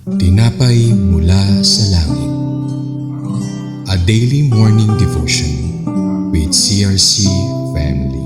Tinapay mula sa langit. A daily morning devotion with CRC Family.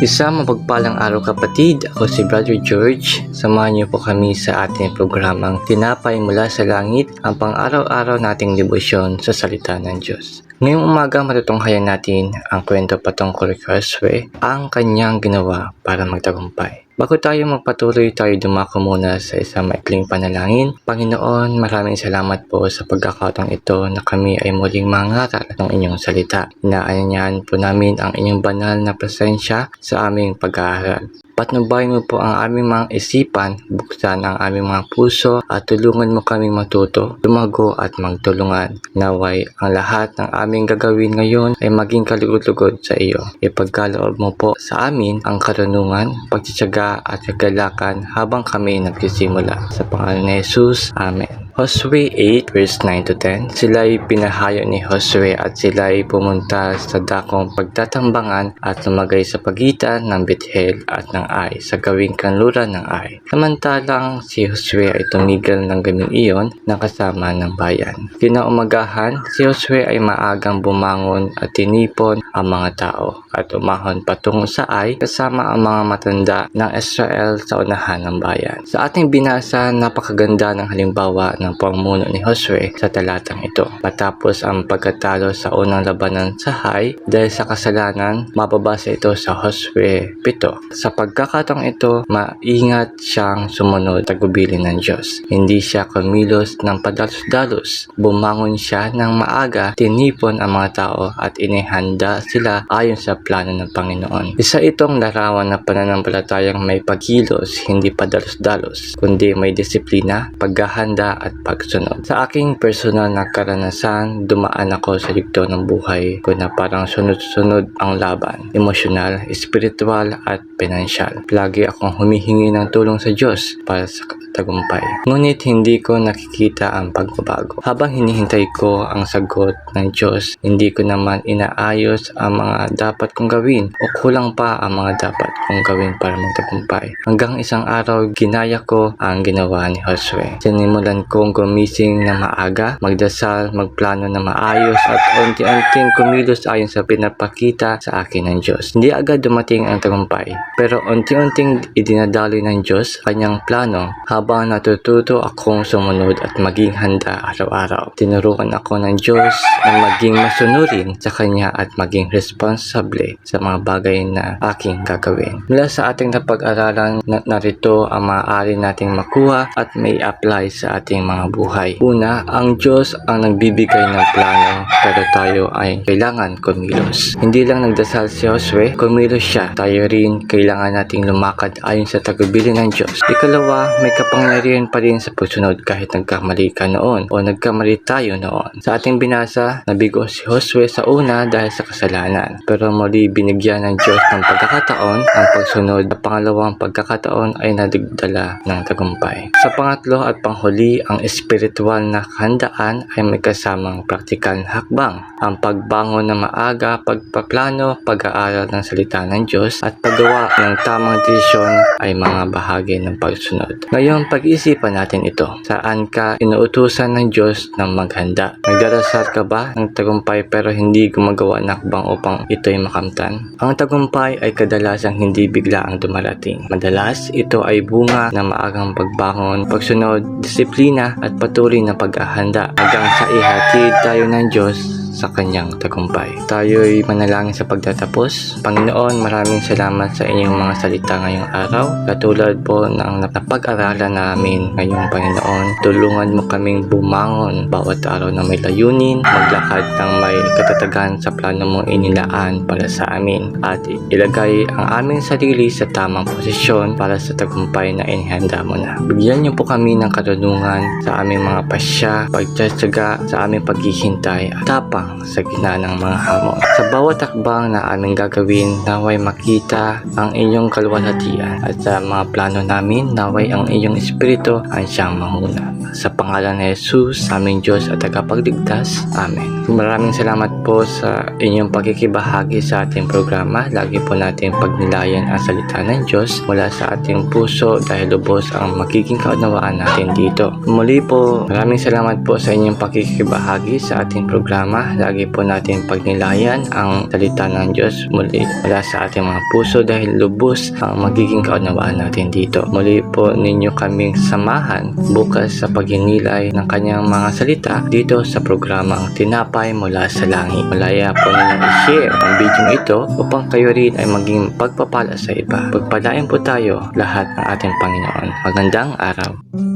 Isang mapagpalang araw kapatid, ako si Brother George. Samahan niyo po kami sa ating programang Tinapay mula sa Langit, ang pang-araw-araw nating debosyon sa salita ng Diyos. Ngayong umaga matutunghayan natin ang kwento patungkol kay Josue, ang kanyang ginawa para magtagumpay. Bago tayo magpatuloy, tayo dumako muna sa isang maikling panalangin. Panginoon, maraming salamat po sa pagkakataong ito na kami ay muling mangaral ng inyong salita. Inaanyayahan po namin ang inyong banal na presensya sa aming pag-aaral. Patnubayan mo po ang aming mga isipan, buksan ang aming mga puso at tulungan mo kaming matuto, lumago at magtulungan. Naway ang lahat ng aming gagawin ngayon ay maging kalugod-lugod sa iyo. Ipagkaloob mo po sa amin ang karunungan, pagtsatsaga at kagalakan habang kami nagsisimula. Sa pangalan ni Jesus, Amen. Josue 8 verse 9 to 10. Sila'y pinahayo ni Josue at sila'y pumunta sa dakong pagtatambangan at lumagay sa pagitan ng Bethel at ng Ai sa gawing kanluran ng Ai. Samantalang si Josue ay tumigil ng gabing iyon na kasama ng bayan. Kinaumagahan, si Josue ay maagang bumangon at tinipon ang mga tao at umahon patungo sa Ai kasama ang mga matanda ng Israel sa unahan ng bayan. Sa ating binasa, napakaganda ng halimbawa ng pamumuno ni Josue sa talatang ito. Matapos ang pagkatalo sa unang labanan sa Ai dahil sa kasalanan, mababasa ito sa Josue 7. Sa pagkakataong ito, maingat siyang sumunod tagubilin ng Diyos. Hindi siya kumilos ng padalos-dalos. Bumangon siya ng maaga, tinipon ang mga tao at inihanda sila ayon sa plano ng Panginoon. Isa itong larawan na pananampalatayang may pagkilos, hindi padalos-dalos, kundi may disiplina, paghahanda at pagsunod. Sa aking personal na karanasan, dumaan ako sa yugto ng buhay ko na parang sunod-sunod ang laban, emosyonal, espiritual at pinansyal. Lagi akong humihingi ng tulong sa Diyos para sa tagumpay. Ngunit hindi ko nakikita ang pagbabago. Habang hinihintay ko ang sagot ng Diyos, hindi ko naman inaayos ang mga dapat kong gawin o kulang pa ang mga dapat kong gawin para magtagumpay. Hanggang isang araw, ginaya ko ang ginawa ni Josue. Sinimulan kong gumising na maaga, magdasal, magplano na maayos at unti-unting kumilos ayon sa pinapakita sa akin ng Diyos. Hindi agad dumating ang tagumpay, pero unti-unting idinadaloy ng Diyos kanyang plano habang natututo akong sumunod at maging handa araw-araw. Tinurukan ako ng Diyos na maging masunurin sa Kanya at maging responsable sa mga bagay na aking gagawin. Mula sa ating napag-aralan, narito ang maaari nating makuha at may apply sa ating mga buhay. Una, ang Diyos ang nagbibigay ng plano pero tayo ay kailangan kumilos. Hindi lang nagdasal si Josue, kumilos siya. Tayo rin kailangan nating lumakad ayon sa tagubilin ng Diyos. Ikalawa, may kapangyarihan pa rin sa pagsunod kahit nagkamali ka noon o nagkamali tayo noon. Sa ating binasa, nabigo si Josue sa una dahil sa kasalanan. Pero muli binigyan ng Diyos ng pagkakataon ang pagsunod. Sa pangalawang pagkakataon ay nadigdala ng tagumpay. Sa pangatlo at panghuli, ang espiritual na kahandaan ay may kasamang praktikal na hakbang. Ang pagbangon na maaga, pagpaplano, pag-aaral ng salita ng Diyos at paggawa ng tamang desisyon ay mga bahagi ng pagsunod. Ngayon, pag-iisipan natin ito. Saan ka inuutusan ng Diyos na maghanda? Nagdarasal ka ba ng tagumpay pero hindi gumagawa ng hakbang upang ito'y makamtan? Ang tagumpay ay kadalasang hindi bigla ang dumarating. Madalas, ito ay bunga ng maagang pagbangon, pagsunod, disiplina at patuloy na paghahanda hanggang sa ihatid tayo ng Diyos sa kanyang tagumpay. Tayo'y manalangin sa pagtatapos. Panginoon, maraming salamat sa inyong mga salita ngayong araw. Katulad po ng napag-aralan namin ngayong Panginoon, tulungan mo kaming bumangon bawat araw na may layunin, maglakad ng may katatagan sa plano mong inilaan para sa amin at ilagay ang aming sarili sa tamang posisyon para sa tagumpay na inihanda mo na. Bigyan niyo po kami ng karunungan sa aming mga pasya, pagtsatsaga sa aming paghihintay at tapang sa gitna ng mga hamon. Sa bawat hakbang na aming gagawin, naway makita ang inyong kaluwalhatian at sa mga plano namin, naway ang iyong espiritu ang siyang manguna. Sa pangalan ni Jesus, aming Diyos at tagapagligtas. Amen. Maraming salamat po sa inyong pagkikibahagi sa ating programa. Lagi po natin pagnilayan ang salita ng Diyos mula sa ating puso dahil lubos ang magiging kaunawaan natin dito. Muli po, maraming salamat po sa inyong pagkikibahagi sa ating programa. Lagi po natin pagnilayan ang salita ng Diyos muli mula sa ating mga puso dahil lubos ang magiging kaunawaan natin dito. Muli po ninyo kaming samahan bukas sa pagninilay ng kanyang mga salita dito sa programang Tinapay Mula sa Langit. Malaya po ninyong i-share ang video ito upang kayo rin ay maging pagpapala sa iba. Pagpalain po tayo lahat ng ating Panginoon. Magandang araw.